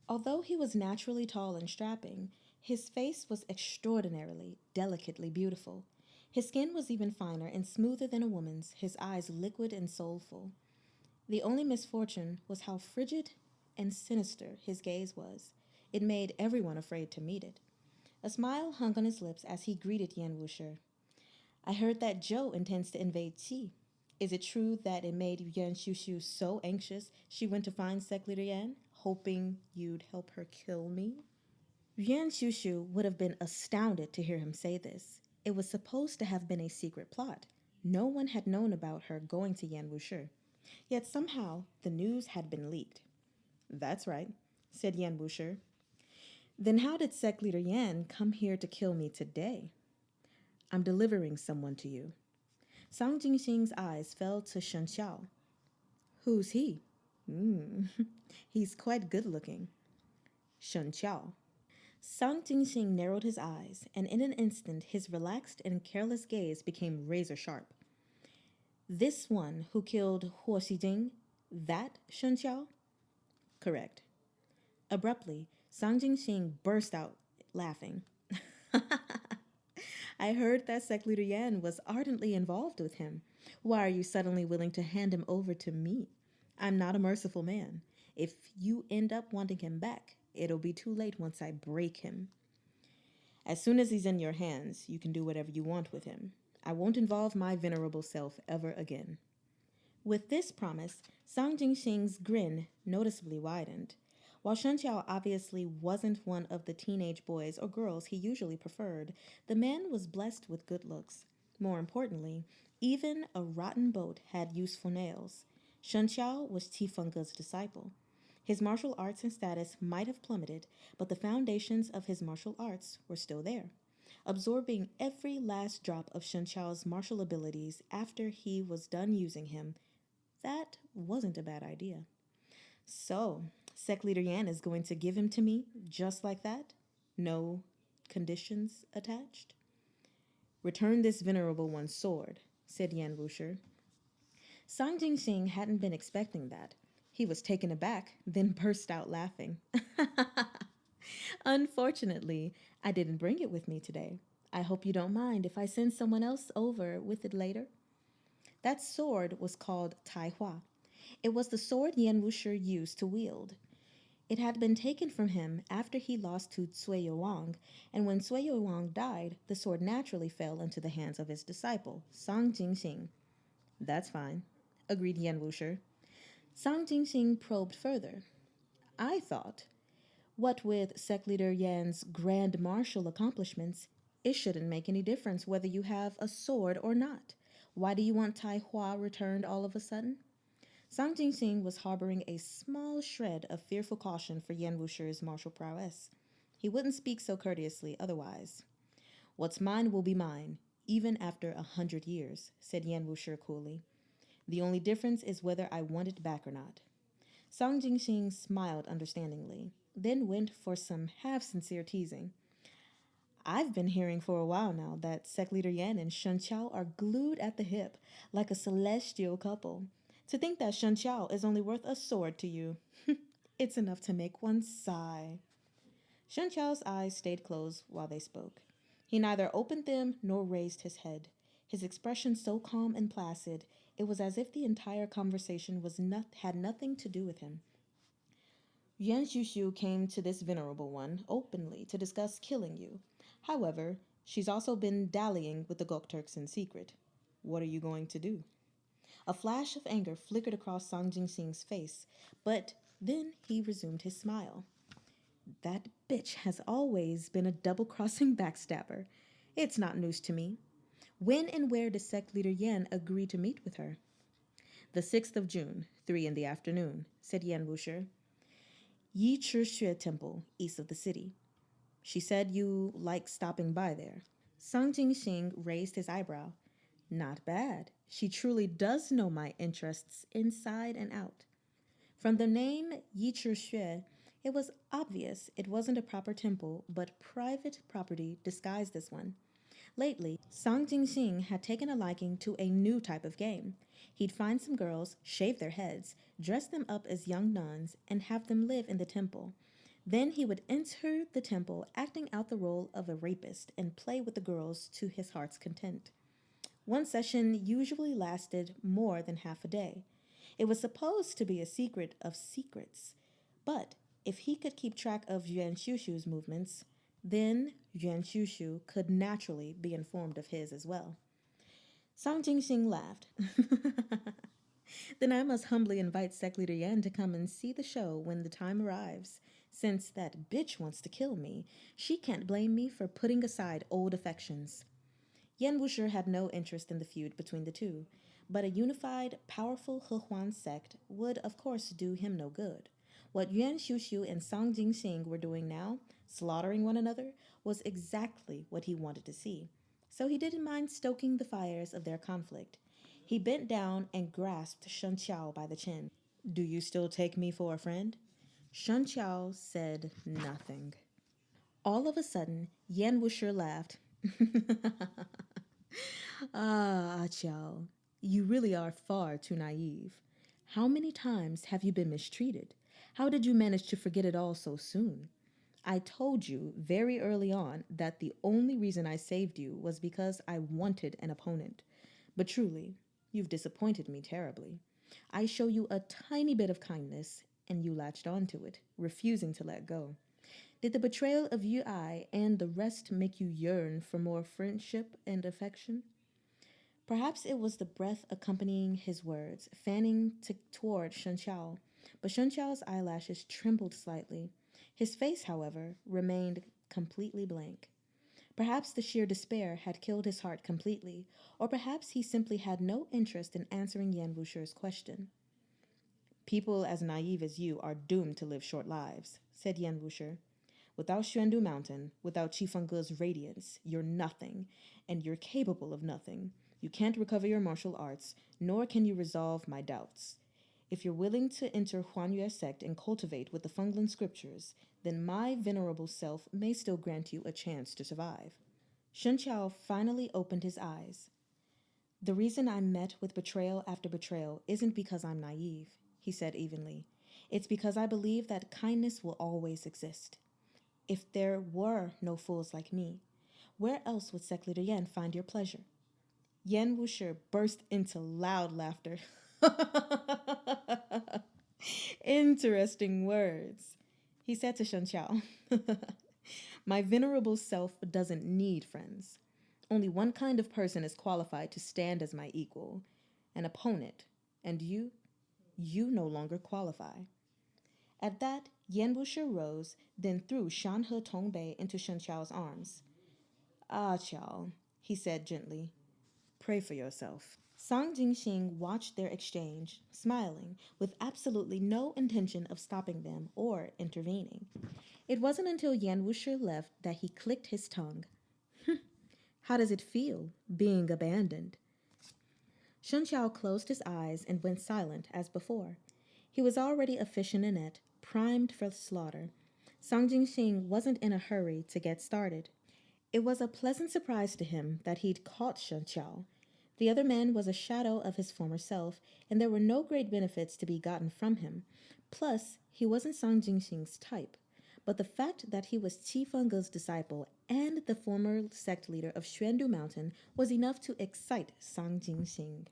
Although he was naturally tall and strapping, his face was extraordinarily, delicately beautiful. His skin was even finer and smoother than a woman's, his eyes liquid and soulful. The only misfortune was how frigid and sinister his gaze was. It made everyone afraid to meet it. A smile hung on his lips as he greeted Yan Wushi. I heard that Zhou intends to invade Qi. Is it true that it made Yuan Shushu so anxious she went to find Sec Leader Yan, hoping you'd help her kill me? Yuan Shushu would have been astounded to hear him say this. It was supposed to have been a secret plot. No one had known about her going to Yan Wushi. Yet somehow the news had been leaked. That's right, said Yan Wushi. Then how did Sec Leader Yan come here to kill me today? I'm delivering someone to you. Sang Jingxing's eyes fell to Shen Xiao. Who's he? He's quite good looking. Shen Xiao. Sang Jingxing narrowed his eyes, and in an instant his relaxed and careless gaze became razor sharp. This one who killed Huo Xijing, that Shen Xiao? Correct. Abruptly, Sang Jingxing burst out laughing. I heard that Sec Leader Yan was ardently involved with him. Why are you suddenly willing to hand him over to me? I'm not a merciful man. If you end up wanting him back, it'll be too late once I break him. As soon as he's in your hands, you can do whatever you want with him. I won't involve my venerable self ever again. With this promise, Sang Jingxing's grin noticeably widened. While Shen Xiao obviously wasn't one of the teenage boys or girls he usually preferred, the man was blessed with good looks. More importantly, even a rotten boat had useful nails. Shen Xiao was Tifengge's disciple. His martial arts and status might have plummeted, but the foundations of his martial arts were still there. Absorbing every last drop of Shen Xiao's martial abilities after he was done using him, that wasn't a bad idea. So, Sec Leader Yan is going to give him to me just like that? No conditions attached? Return this venerable one's sword, said Yan Wushi. Sang Jingxing hadn't been expecting that. He was taken aback, then burst out laughing. Unfortunately, I didn't bring it with me today. I hope you don't mind if I send someone else over with it later. That sword was called Tai Hua. It was the sword Yan Wushi used to wield. It had been taken from him after he lost to Cui Yuwang, and when Cui Yuwang died, the sword naturally fell into the hands of his disciple, Sang Jingxing. That's fine, agreed Yan Wushi. Sang Jingxing probed further. I thought, what with Sec Leader Yan's grand martial accomplishments, it shouldn't make any difference whether you have a sword or not. Why do you want Tai Hua returned all of a sudden? Sang Jingxing was harboring a small shred of fearful caution for Yan Wushi's martial prowess. He wouldn't speak so courteously otherwise. What's mine will be mine, even after 100 years, said Yan Wushi coolly. The only difference is whether I want it back or not. Sang Jingxing smiled understandingly, then went for some half-sincere teasing. I've been hearing for a while now that Sec Leader Yan and Shen Qiao are glued at the hip, like a celestial couple. To think that Shen Qiao is only worth a sword to you, it's enough to make one sigh. Shen Qiao's eyes stayed closed while they spoke. He neither opened them nor raised his head. His expression so calm and placid, it was as if the entire conversation had nothing to do with him. Yuan Shushu came to this venerable one openly to discuss killing you. However, she's also been dallying with the Gokturks in secret. What are you going to do? A flash of anger flickered across Sang Jingxing's face, but then he resumed his smile. That bitch has always been a double-crossing backstabber. It's not news to me. When and where did Sec Leader Yan agree to meet with her? The 6th of June, 3 in the afternoon, said Yan Wushi. Yi Chi Xue Temple, east of the city. She said you like stopping by there. Sang Jingxing raised his eyebrow. Not bad. She truly does know my interests inside and out. From the name Yi Chi Xue, it was obvious it wasn't a proper temple, but private property disguised as one. Lately, Song Jingxing had taken a liking to a new type of game. He'd find some girls, shave their heads, dress them up as young nuns, and have them live in the temple. Then he would enter the temple acting out the role of a rapist and play with the girls to his heart's content. One session usually lasted more than half a day. It was supposed to be a secret of secrets, but if he could keep track of Yuan Shushu's movements, then Yuan Shushu could naturally be informed of his as well. Song Jingxing laughed. Then I must humbly invite Sec Leader Yan to come and see the show when the time arrives. Since that bitch wants to kill me, she can't blame me for putting aside old affections. Yan Wushi had no interest in the feud between the two, but a unified, powerful He sect would, of course, do him no good. What Yuan Shushu and Song Jingxing were doing now, slaughtering one another, was exactly what he wanted to see. So he didn't mind stoking the fires of their conflict. He bent down and grasped Shen Qiao by the chin. Do you still take me for a friend? Shen Qiao said nothing. All of a sudden, Yan Wushi laughed. Ah, Qiao, you really are far too naive. How many times have you been mistreated? How did you manage to forget it all so soon? I told you very early on that the only reason I saved you was because I wanted an opponent. But truly, you've disappointed me terribly. I show you a tiny bit of kindness, and you latched onto it, refusing to let go. Did the betrayal of Yu Ai and the rest make you yearn for more friendship and affection? Perhaps it was the breath accompanying his words, fanning toward Shen Qiao, but Shen Qiao's eyelashes trembled slightly. His face, however, remained completely blank. Perhaps the sheer despair had killed his heart completely, or perhaps he simply had no interest in answering Yan Wushi's question. People as naive as you are doomed to live short lives, said Yan Wushi. Without Xuandu Mountain, without Qifengge's radiance, you're nothing, and you're capable of nothing. You can't recover your martial arts, nor can you resolve my doubts. If you're willing to enter Huanyue sect and cultivate with the Fenglan scriptures, then my venerable self may still grant you a chance to survive. Shen Qiao finally opened his eyes. The reason I'm met with betrayal after betrayal isn't because I'm naive, he said evenly. It's because I believe that kindness will always exist. If there were no fools like me, where else would Sec Leader Yan find your pleasure? Yan Wushi burst into loud laughter. Interesting words, he said to Shen Qiao. My venerable self doesn't need friends. Only one kind of person is qualified to stand as my equal, an opponent. And you no longer qualify. At that, Yan Wushi rose, then threw Shan He Tongbei into Shen Qiao's arms. Ah, Qiao, he said gently. Pray for yourself. Song Jingxing watched their exchange, smiling, with absolutely no intention of stopping them or intervening. It wasn't until Yan Wushi left that he clicked his tongue. How does it feel, being abandoned? Shen Qiao closed his eyes and went silent as before. He was already a fish in a net, primed for slaughter. Song Jingxing wasn't in a hurry to get started. It was a pleasant surprise to him that he'd caught Shen Qiao. The other man was a shadow of his former self, and there were no great benefits to be gotten from him. Plus, he wasn't Song Jingxing's type. But the fact that he was Qifengge's disciple and the former sect leader of Xuandu Mountain was enough to excite Song Jingxing.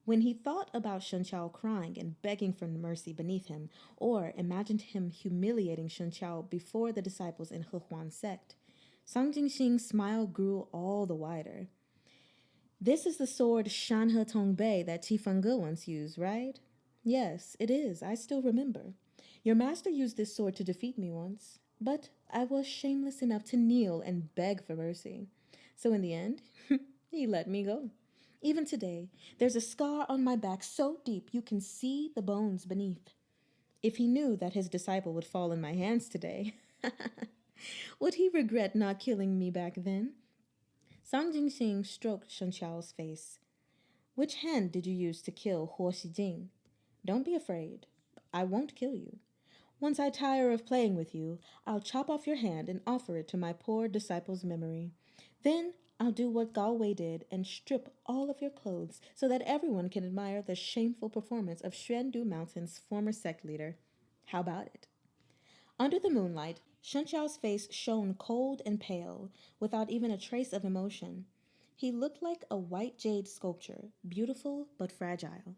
When he thought about Shen Qiao crying and begging for mercy beneath him, or imagined him humiliating Shen Qiao before the disciples in He sect, Song Jingxing's smile grew all the wider. This is the sword Shan He Tongbei that Qifengge once used, right? Yes, it is. I still remember. Your master used this sword to defeat me once, but I was shameless enough to kneel and beg for mercy. So in the end, he let me go. Even today, there's a scar on my back so deep you can see the bones beneath. If he knew that his disciple would fall in my hands today, would he regret not killing me back then? Song Jingxing stroked Shen Qiao's face. Which hand did you use to kill Huo Xijing? Don't be afraid. I won't kill you. Once I tire of playing with you, I'll chop off your hand and offer it to my poor disciple's memory. Then I'll do what Galway did and strip all of your clothes so that everyone can admire the shameful performance of Xuandu Mountain's former sect leader. How about it? Under the moonlight, Shenqiao's face shone cold and pale, without even a trace of emotion. He looked like a white jade sculpture, beautiful but fragile.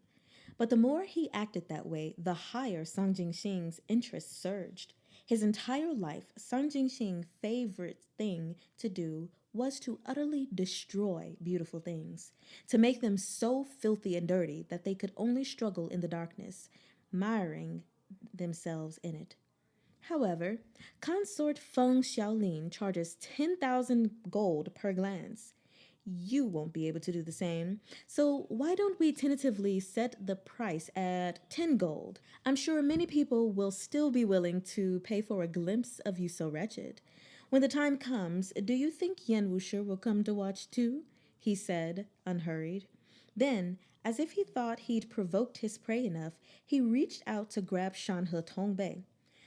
But the more he acted that way, the higher Sang Jingxing's interest surged. His entire life, Sang Jingxing's favorite thing to do was to utterly destroy beautiful things, to make them so filthy and dirty that they could only struggle in the darkness, miring themselves in it. However, consort Feng Xiaolin charges 10,000 gold per glance. You won't be able to do the same. So, why don't we tentatively set the price at 10 gold? I'm sure many people will still be willing to pay for a glimpse of you so wretched. When the time comes, do you think Yan Wushi will come to watch too? He said, unhurried. Then, as if he thought he'd provoked his prey enough, he reached out to grab Shanhe Tongbei.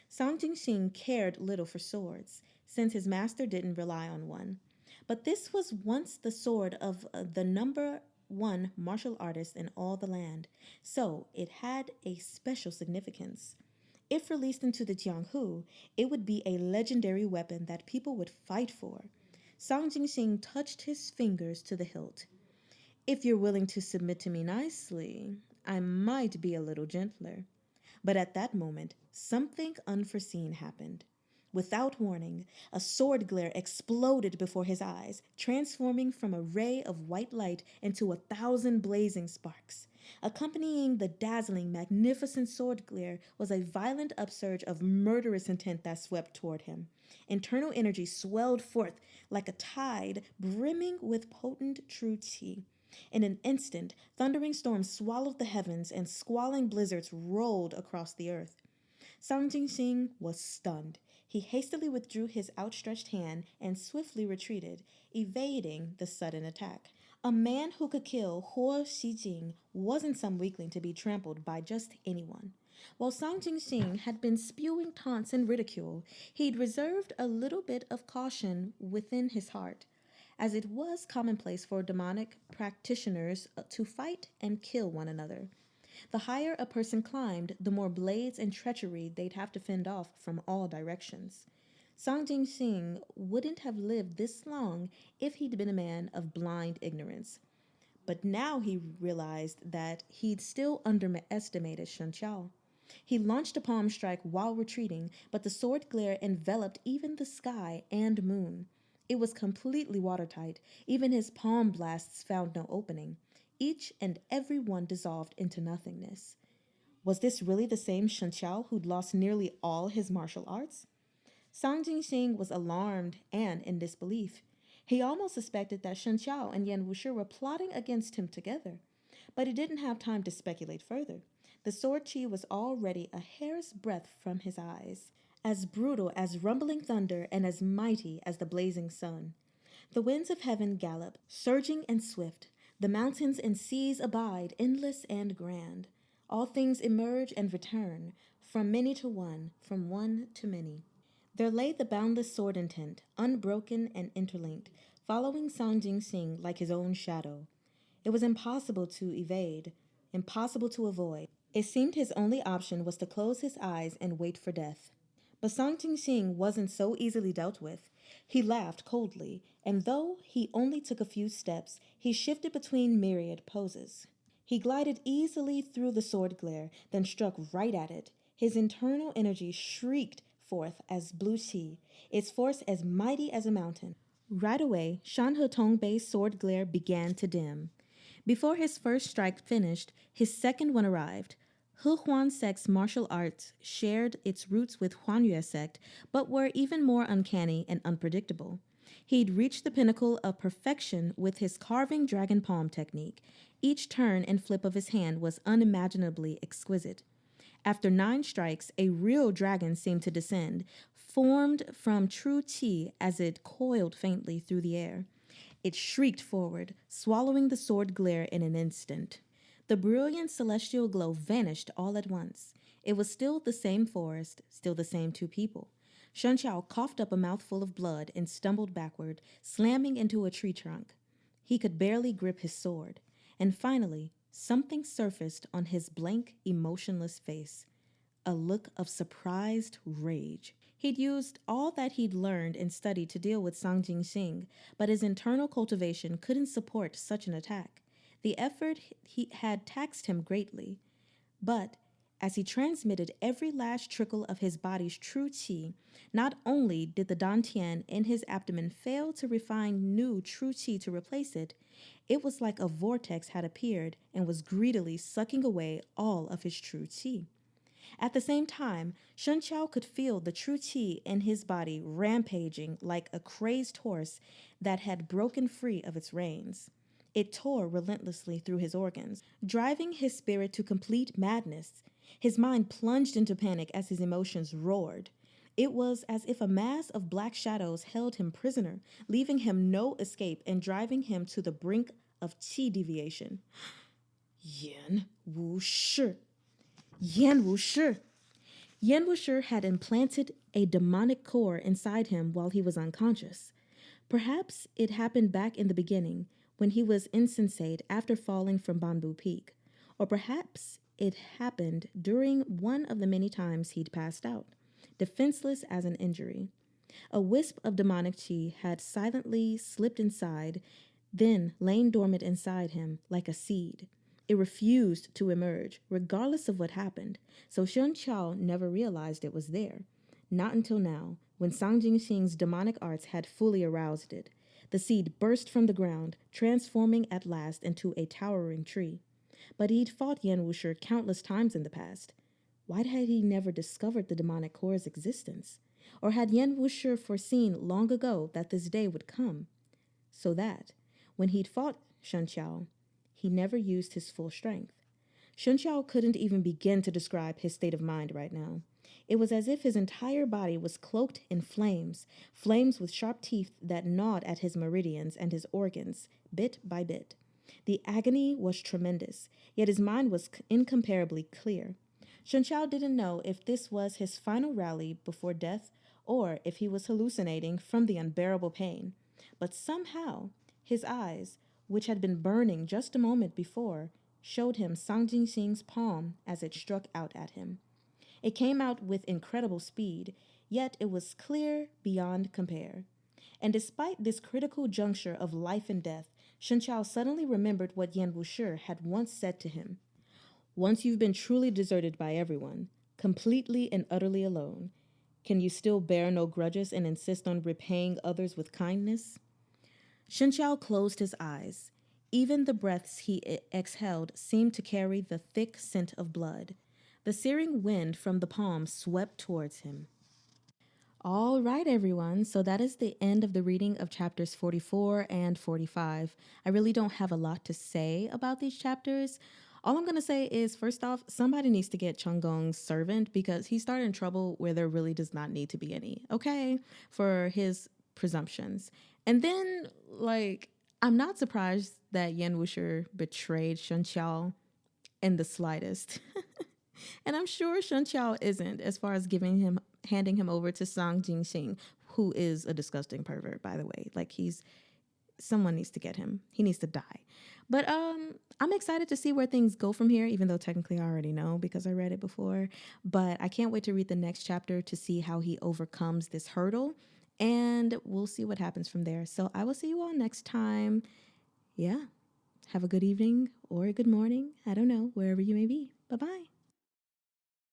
Sang Jingxing cared little for swords, since his master didn't rely on one. But this was once the sword of the number one martial artist in all the land, so it had a special significance. If released into the Jianghu, it would be a legendary weapon that people would fight for. Sang Jingxing touched his fingers to the hilt. If you're willing to submit to me nicely, I might be a little gentler. But at that moment, something unforeseen happened. Without warning, a sword glare exploded before his eyes, transforming from a ray of white light into 1,000 blazing sparks. Accompanying the dazzling, magnificent sword glare was a violent upsurge of murderous intent that swept toward him. Internal energy swelled forth like a tide brimming with potent true qi. In an instant, thundering storms swallowed the heavens and squalling blizzards rolled across the earth. Sang Jingxing was stunned. He hastily withdrew his outstretched hand and swiftly retreated, evading the sudden attack. A man who could kill Huo Xijing wasn't some weakling to be trampled by just anyone. While Sang Jingxing had been spewing taunts and ridicule, he'd reserved a little bit of caution within his heart, as it was commonplace for demonic practitioners to fight and kill one another. The higher a person climbed, the more blades and treachery they'd have to fend off from all directions. Sang Jingxing wouldn't have lived this long if he'd been a man of blind ignorance. But now he realized that he'd still underestimated Shen Qiao. He launched a palm strike while retreating, but the sword glare enveloped even the sky and moon. It was completely watertight. Even his palm blasts found no opening. Each and every one dissolved into nothingness. Was this really the same Shen Qiao who'd lost nearly all his martial arts? Sang Jingxing was alarmed and in disbelief. He almost suspected that Shen Qiao and Yan Wushi were plotting against him together. But he didn't have time to speculate further. The sword chi was already a hair's breadth from his eyes, as brutal as rumbling thunder and as mighty as the blazing sun. The winds of heaven gallop, surging and swift. The mountains and seas abide, endless and grand. All things emerge and return, from many to one, from one to many. There lay the boundless sword intent, unbroken and interlinked, following Sang Jingxing like his own shadow. It was impossible to evade, impossible to avoid. It seemed his only option was to close his eyes and wait for death. But Sang Jingxing wasn't so easily dealt with. He laughed coldly, and though he only took a few steps, he shifted between myriad poses. He glided easily through the sword glare, then struck right at it. His internal energy shrieked forth as blue qi, its force as mighty as a mountain. Right away, Shan He Tongbei's sword glare began to dim. Before his first strike finished, his second one arrived. He Huan sect's martial arts shared its roots with Huanyue sect, but were even more uncanny and unpredictable. He'd reached the pinnacle of perfection with his carving dragon palm technique. Each turn and flip of his hand was unimaginably exquisite. After 9 strikes, a real dragon seemed to descend, formed from true qi as it coiled faintly through the air. It shrieked forward, swallowing the sword glare in an instant. The brilliant celestial glow vanished all at once. It was still the same forest, still the same 2 people. Shen Chao coughed up a mouthful of blood and stumbled backward, slamming into a tree trunk. He could barely grip his sword. And finally, something surfaced on his blank, emotionless face, a look of surprised rage. He'd used all that he'd learned and studied to deal with Sang Jingxing, but his internal cultivation couldn't support such an attack. The effort he had taxed him greatly, but as he transmitted every last trickle of his body's true qi, not only did the dantian in his abdomen fail to refine new true qi to replace it, it was like a vortex had appeared and was greedily sucking away all of his true qi. At the same time, Shen Chao could feel the true qi in his body rampaging like a crazed horse that had broken free of its reins. It tore relentlessly through his organs, driving his spirit to complete madness. His mind plunged into panic as his emotions roared. It was as if a mass of black shadows held him prisoner, leaving him no escape and driving him to the brink of qi deviation. Yan Wu Shi. Yan Wu Shi. Yan Wu Shi had implanted a demonic core inside him while he was unconscious. Perhaps it happened back in the beginning, when he was insensate after falling from Bamboo Peak. Or perhaps it happened during one of the many times he'd passed out, defenseless as an injury. A wisp of demonic chi had silently slipped inside, then lain dormant inside him like a seed. It refused to emerge, regardless of what happened, so Shen Chao never realized it was there. Not until now, when Sang Jingxing's demonic arts had fully aroused it. The seed burst from the ground, transforming at last into a towering tree. But he'd fought Yan Wushi countless times in the past. Why had he never discovered the demonic core's existence? Or had Yan Wushi foreseen long ago that this day would come? So that, when he'd fought Shen Chao, he never used his full strength. Shen Chao couldn't even begin to describe his state of mind right now. It was as if his entire body was cloaked in flames, flames with sharp teeth that gnawed at his meridians and his organs, bit by bit. The agony was tremendous, yet his mind was incomparably clear. Shen Chao didn't know if this was his final rally before death or if he was hallucinating from the unbearable pain. But somehow, his eyes, which had been burning just a moment before, showed him Sang Jingxing's palm as it struck out at him. It came out with incredible speed, yet it was clear beyond compare. And despite this critical juncture of life and death, Shen Chao suddenly remembered what Yan Wushi had once said to him. Once you've been truly deserted by everyone, completely and utterly alone, can you still bear no grudges and insist on repaying others with kindness? Shen Chao closed his eyes. Even the breaths he exhaled seemed to carry the thick scent of blood. The searing wind from the palm swept towards him. All right, everyone. So that is the end of the reading of chapters 44 and 45. I really don't have a lot to say about these chapters. All I'm going to say is, first off, somebody needs to get Chen Gong's servant because he started in trouble where there really does not need to be any, okay, for his presumptions. And then, I'm not surprised that Yan Wushi betrayed Shen Chao in the slightest. And I'm sure Shen Chao isn't, as far as handing him over to Sang Jingxing, who is a disgusting pervert, by the way. Someone needs to get him. He needs to die. But I'm excited to see where things go from here, even though technically I already know because I read it before. But I can't wait to read the next chapter to see how he overcomes this hurdle. And we'll see what happens from there. So I will see you all next time. Yeah. Have a good evening or a good morning. I don't know, wherever you may be. Bye-bye.